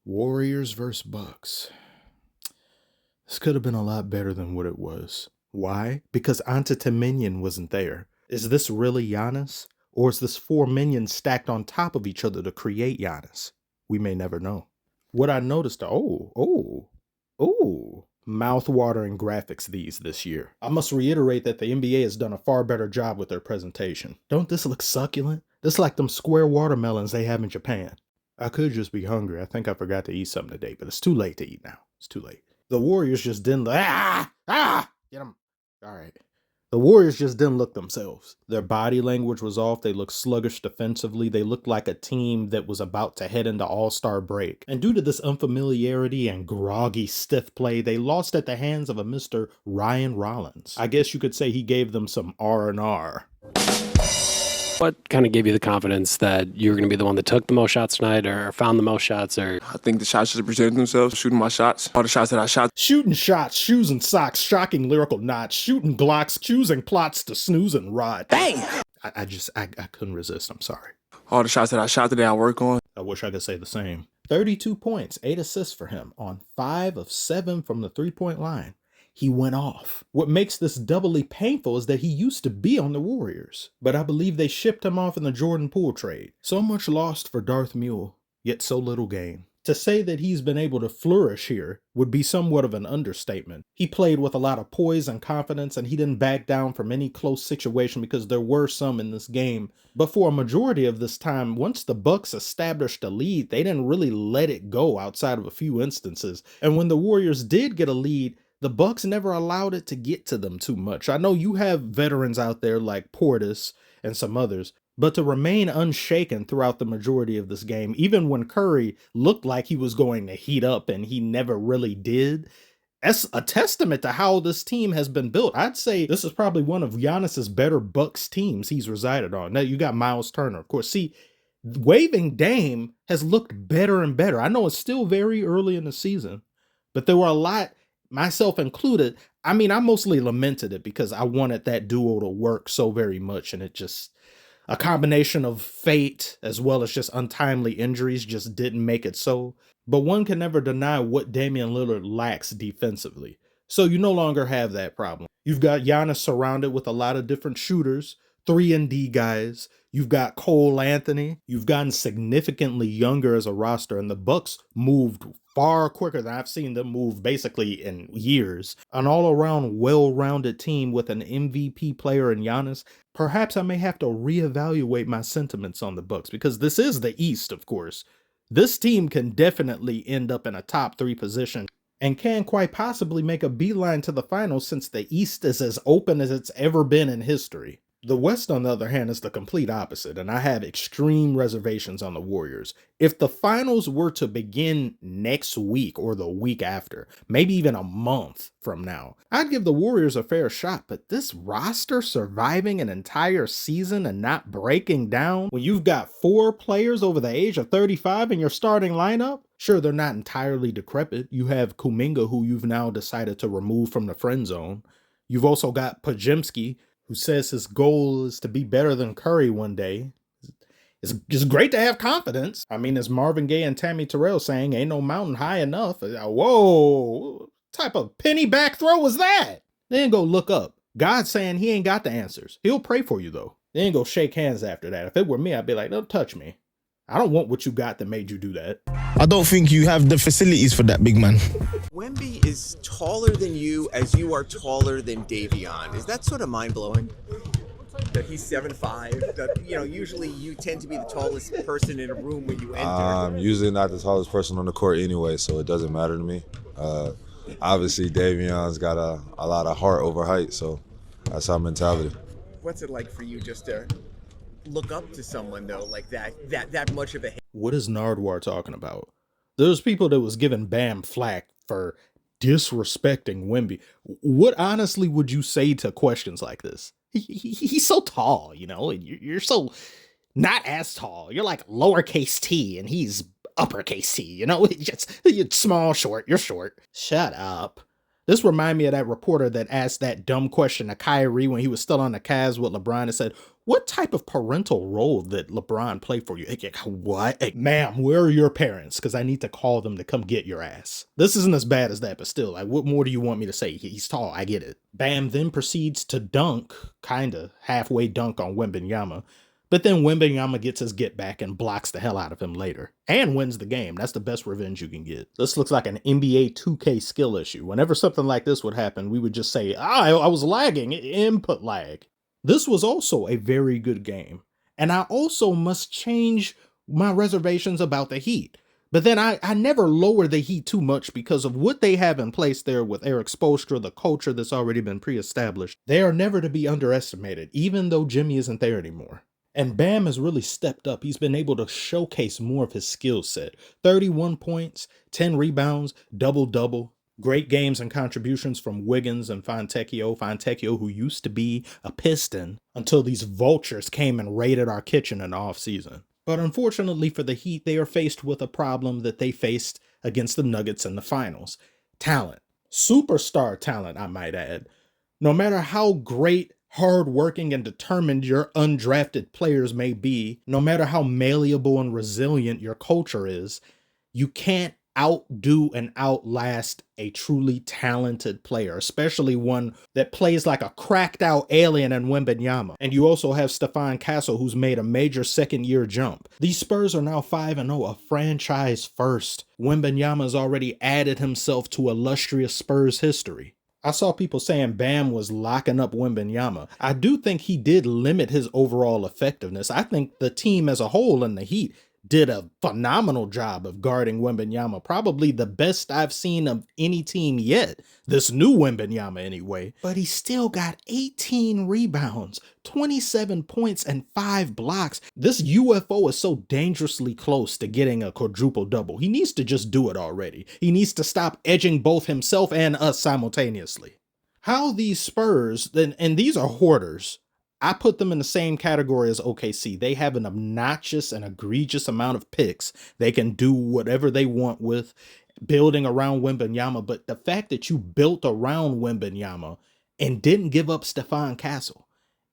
Warriors versus Bucks. This could have been a lot better than what it was. Why? Because Antetokounmpo wasn't there. Is this really Giannis? Or is this four minions stacked on top of each other to create Giannis? We may never know. What I noticed, mouth-watering graphics this year. I must reiterate that the NBA has done a far better job with their presentation. Don't this look succulent? This like them square watermelons they have in Japan. I could just be hungry. I think I forgot to eat something today, but it's too late to eat now. It's too late. The Warriors just didn't get them. All right. The Warriors just didn't look themselves. Their body language was off. They looked sluggish defensively. They looked like a team that was about to head into All-Star break. And due to this unfamiliarity and groggy, stiff play, they lost at the hands of a Mr. Ryan Rollins. I guess you could say he gave them some R&R. What kind of gave you the confidence that you were going to be the one that took the most shots tonight or found the most shots? Or I think the shots just presented themselves, shooting my shots. All the shots that I shot. Shooting shots, shoes and socks, shocking lyrical knots, shooting glocks, choosing plots to snooze and rot. Bang! I couldn't resist. I'm sorry. All the shots that I shot today, I work on. I wish I could say the same. 32 points, 8 assists for him on 5 of 7 from the three-point line. He went off. What makes this doubly painful is that he used to be on the Warriors, but I believe they shipped him off in the Jordan Poole trade. So much lost for Darth Mule, yet so little gain. To say that he's been able to flourish here would be somewhat of an understatement. He played with a lot of poise and confidence, and he didn't back down from any close situation because there were some in this game. But for a majority of this time, once the Bucks established a lead, they didn't really let it go outside of a few instances. And when the Warriors did get a lead, the Bucks never allowed it to get to them too much. I know you have veterans out there like Portis and some others, but to remain unshaken throughout the majority of this game, even when Curry looked like he was going to heat up and he never really did, that's a testament to how this team has been built. I'd say this is probably one of Giannis's better Bucks teams he's resided on. Now, you got Miles Turner, of course. See, waving Dame has looked better and better. I know it's still very early in the season, but there were a lot, myself included. I mean, I mostly lamented it because I wanted that duo to work so very much, and it just, a combination of fate as well as just untimely injuries just didn't make it so. But one can never deny what Damian Lillard lacks defensively. So you no longer have that problem. You've got Giannis surrounded with a lot of different shooters, 3-and-D guys. You've got Cole Anthony. You've gotten significantly younger as a roster, and the Bucks moved far quicker than I've seen them move basically in years. An all-around well-rounded team with an MVP player in Giannis. Perhaps I may have to reevaluate my sentiments on the Bucks because this is the East, of course. This team can definitely end up in a top 3 position and can quite possibly make a beeline to the finals since the East is as open as it's ever been in history. The West, on the other hand, is the complete opposite, and I have extreme reservations on the Warriors. If the finals were to begin next week or the week after, maybe even a month from now, I'd give the Warriors a fair shot, but this roster surviving an entire season and not breaking down when you've got 4 players over the age of 35 in your starting lineup? Sure, they're not entirely decrepit. You have Kuminga, who you've now decided to remove from the friend zone. You've also got Podziemski, who says his goal is to be better than Curry one day. It's just great to have confidence. I mean, as Marvin Gaye and Tammy Terrell saying, ain't no mountain high enough. Whoa, what type of penny back throw was that? Then go look up. God's saying he ain't got the answers. He'll pray for you, though. Then go shake hands after that. If it were me, I'd be like, don't touch me. I don't want what you got that made you do that. I don't think you have the facilities for that, big man. Wemby is taller than you as you are taller than Davion. Is that sort of mind-blowing? That he's 7'5", that, usually you tend to be the tallest person in a room when you enter. I'm usually not the tallest person on the court anyway, so it doesn't matter to me. Obviously, Davion's got a lot of heart over height, so that's our mentality. What's it like for you just to look up to someone, though, like that much of a... What is Nardwuar talking about? There's people that was giving Bam flack for disrespecting Wemby. What honestly would you say to questions like this? He's so tall, you're so not as tall. You're like lowercase t and he's uppercase t, it's just, you're small, short, you're short. Shut up. This reminded me of that reporter that asked that dumb question to Kyrie when he was still on the Cavs with LeBron and said, what type of parental role did LeBron play for you? What? Hey, ma'am, where are your parents? Because I need to call them to come get your ass. This isn't as bad as that, but still, like, what more do you want me to say? He's tall, I get it. Bam then proceeds to dunk, kinda, halfway dunk on Wembanyama. But then Wembanyama gets his get back and blocks the hell out of him later. And wins the game. That's the best revenge you can get. This looks like an NBA 2K skill issue. Whenever something like this would happen, we would just say, I was lagging, input lag. This was also a very good game. And I also must change my reservations about the Heat. But then I never lower the Heat too much because of what they have in place there with Eric Spoelstra, the culture that's already been pre-established. They are never to be underestimated, even though Jimmy isn't there anymore. And Bam has really stepped up. He's been able to showcase more of his skill set. 31 points, 10 rebounds, double-double. Great games and contributions from Wiggins and Fontecchio. Fontecchio, who used to be a Piston until these vultures came and raided our kitchen in the offseason. But unfortunately for the Heat, they are faced with a problem that they faced against the Nuggets in the finals. Talent. Superstar talent, I might add. No matter how great, hardworking, and determined your undrafted players may be, no matter how malleable and resilient your culture is, you can't outdo and outlast a truly talented player, especially one that plays like a cracked out alien in Wembanyama. And you also have Stephon Castle, who's made a major second-year jump. These Spurs are now 5-0, a franchise first. Wembanyama's already added himself to illustrious Spurs history. I saw people saying Bam was locking up Wembanyama. I do think he did limit his overall effectiveness. I think the team as a whole in the Heat did a phenomenal job of guarding Wembanyama. Probably the best I've seen of any team yet. This new Wembanyama anyway. But he still got 18 rebounds, 27 points, and 5 blocks. This UFO is so dangerously close to getting a quadruple double. He needs to just do it already. He needs to stop edging both himself and us simultaneously. How these Spurs, and these are hoarders, I put them in the same category as OKC. They have an obnoxious and egregious amount of picks. They can do whatever they want with building around Wembanyama. But the fact that you built around Wembanyama and didn't give up Stephon Castle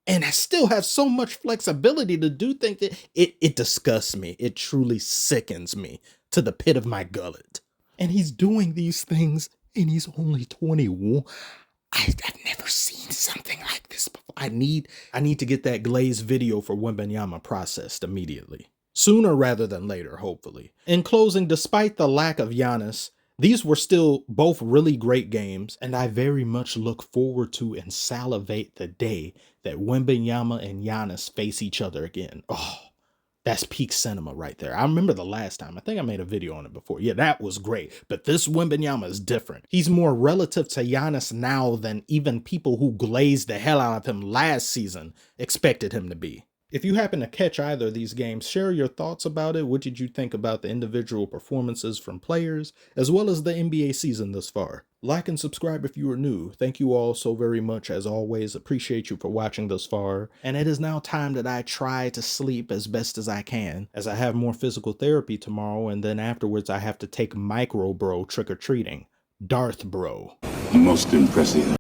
and I still have so much flexibility to do things, that it disgusts me. It truly sickens me to the pit of my gullet. And he's doing these things and he's only 21. I've never seen something like this before. I need to get that glazed video for Wembanyama processed immediately. Sooner rather than later, hopefully. In closing, despite the lack of Giannis, these were still both really great games, and I very much look forward to and salivate the day that Wembanyama and Giannis face each other again. Oh, that's peak cinema right there. I remember the last time. I think I made a video on it before. Yeah, that was great. But this Wembanyama is different. He's more relative to Giannis now than even people who glazed the hell out of him last season expected him to be. If you happen to catch either of these games, share your thoughts about it. What did you think about the individual performances from players, as well as the NBA season thus far? Like and subscribe if you are new. Thank you all so very much, as always. Appreciate you for watching thus far. And it is now time that I try to sleep as best as I can, as I have more physical therapy tomorrow, and then afterwards I have to take Micro Bro trick-or-treating. Darth Bro. Most impressive.